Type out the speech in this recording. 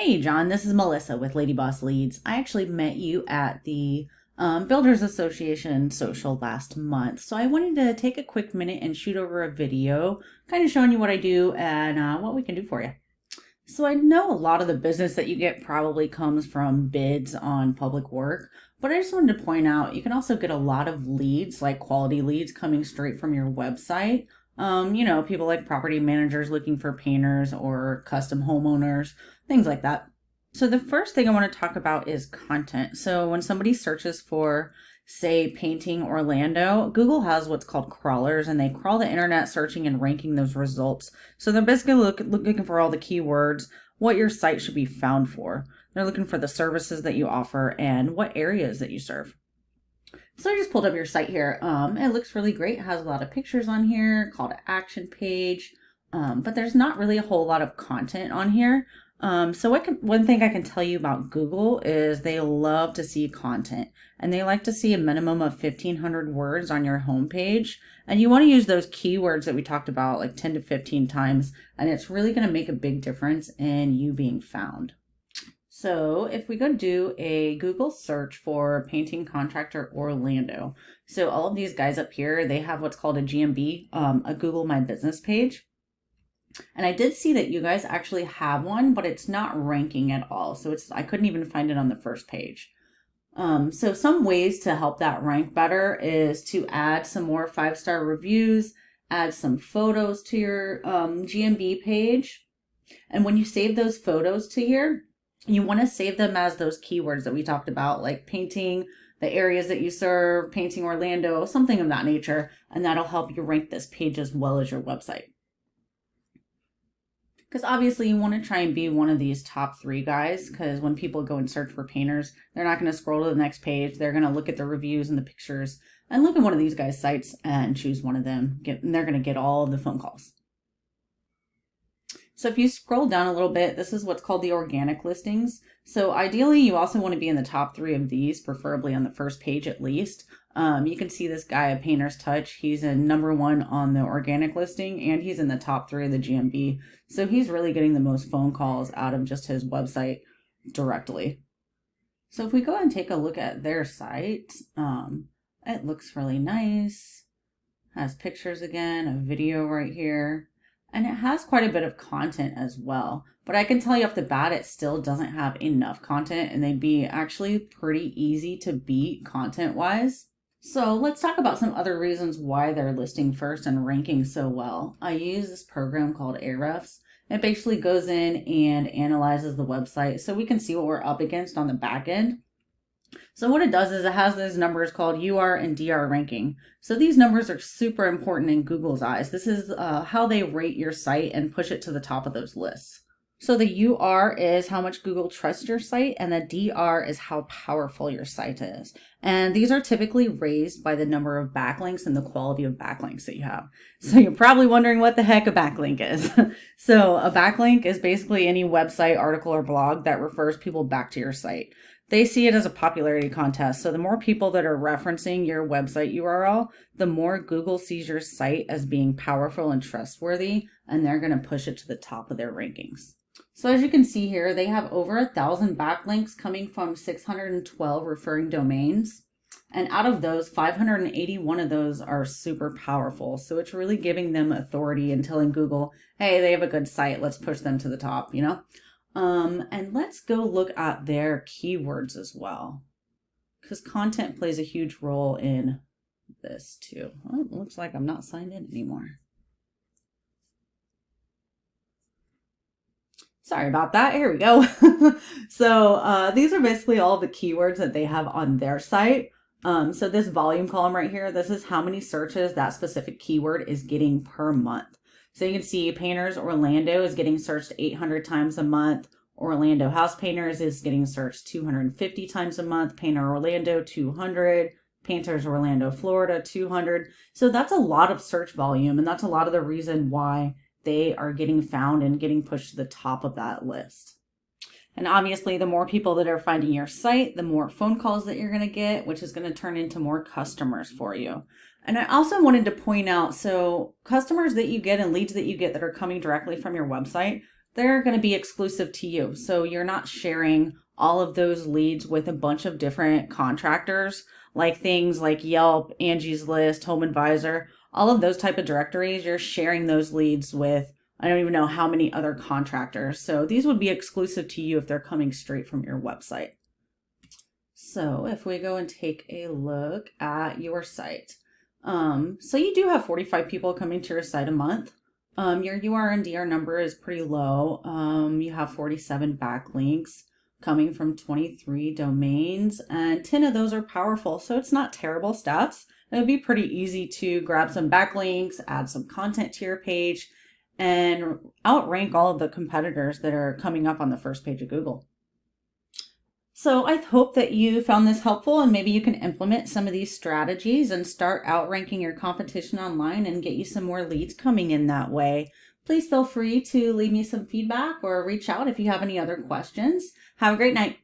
Hey John, this is Melissa with Lady Boss Leads. I actually met you at the Builders Association social last month. So I wanted to take a quick minute and shoot over a video kind of showing you what I do and what we can do for you. So I know a lot of the business that you get probably comes from bids on public work, but I just wanted to point out you can also get a lot of leads, like quality leads coming straight from your website. People like property managers looking for painters or custom homeowners, things like that. So the first thing I want to talk about is content. So when somebody searches for, say, painting Orlando, Google has what's called crawlers, and they crawl the internet searching and ranking those results. So they're basically looking for all the keywords, what your site should be found for. They're looking for the services that you offer and what areas that you serve. So I just pulled up your site here. It looks really great. It has a lot of pictures on here, call to action page, but there's not really a whole lot of content on here. So one thing I can tell you about Google is they love to see content, and they like to see a minimum of 1,500 words on your homepage. And you want to use those keywords that we talked about like 10 to 15 times, and it's really going to make a big difference in you being found. So if we go do a Google search for painting contractor Orlando, so all of these guys up here, they have what's called a GMB, a Google My Business page. And I did see that you guys actually have one, but it's not ranking at all. So I couldn't even find it on the first page. So some ways to help that rank better is to add some more 5-star reviews, add some photos to your GMB page. And when you save those photos to here, you want to save them as those keywords that we talked about, like painting, the areas that you serve, painting Orlando, something of that nature. And that'll help you rank this page as well as your website. Because obviously you want to try and be one of these top 3 guys, because when people go and search for painters, they're not going to scroll to the next page. They're going to look at the reviews and the pictures and look at one of these guys' sites and choose one of them. And they're going to get all of the phone calls. So if you scroll down a little bit, this is what's called the organic listings. So ideally, you also want to be in the top 3 of these, preferably on the first page at least. You can see this guy, A Painter's Touch. He's in #1 on the organic listing, and he's in the top 3 of the GMB. So he's really getting the most phone calls out of just his website directly. So if we go and take a look at their site, it looks really nice. Has pictures again, a video right here. And it has quite a bit of content as well. But I can tell you off the bat, it still doesn't have enough content, and they'd be actually pretty easy to beat content-wise. So let's talk about some other reasons why they're listing first and ranking so well. I use this program called Ahrefs. It basically goes in and analyzes the website so we can see what we're up against on the back end. So what it does is it has these numbers called UR and DR ranking. So these numbers are super important in Google's eyes. This is how they rate your site and push it to the top of those lists. So the UR is how much Google trusts your site, and the DR is how powerful your site is. And these are typically raised by the number of backlinks and the quality of backlinks that you have. So you're probably wondering what the heck a backlink is. So a backlink is basically any website, article, or blog that refers people back to your site. They see it as a popularity contest. So the more people that are referencing your website URL, the more Google sees your site as being powerful and trustworthy, and they're going to push it to the top of their rankings. So as you can see here, they have over 1,000 backlinks coming from 612 referring domains. And out of those, 581 of those are super powerful. So it's really giving them authority and telling Google, hey, they have a good site. Let's push them to the top, And let's go look at their keywords as well, because content plays a huge role in this too. Oh, it looks like I'm not signed in anymore. Sorry about that. Here we go. So these are basically all the keywords that they have on their site. So this volume column right here, this is how many searches that specific keyword is getting per month. So you can see Painters Orlando is getting searched 800 times a month. Orlando House Painters is getting searched 250 times a month. Painter Orlando 200. Painters Orlando, Florida 200. So that's a lot of search volume, and that's a lot of the reason why they are getting found and getting pushed to the top of that list. And obviously, the more people that are finding your site, the more phone calls that you're going to get, which is going to turn into more customers for you. And I also wanted to point out, so customers that you get and leads that you get that are coming directly from your website, they're going to be exclusive to you. So you're not sharing all of those leads with a bunch of different contractors, like things like Yelp, Angie's List, Home Advisor, all of those type of directories. You're sharing those leads with, I don't even know how many other contractors. So these would be exclusive to you if they're coming straight from your website. So if we go and take a look at your site, so you do have 45 people coming to your site a month. Your URNDR number is pretty low. You have 47 backlinks coming from 23 domains, and 10 of those are powerful. So it's not terrible stats. It would be pretty easy to grab some backlinks, add some content to your page, and outrank all of the competitors that are coming up on the first page of Google. So I hope that you found this helpful, and maybe you can implement some of these strategies and start outranking your competition online and get you some more leads coming in that way. Please feel free to leave me some feedback or reach out if you have any other questions. Have a great night.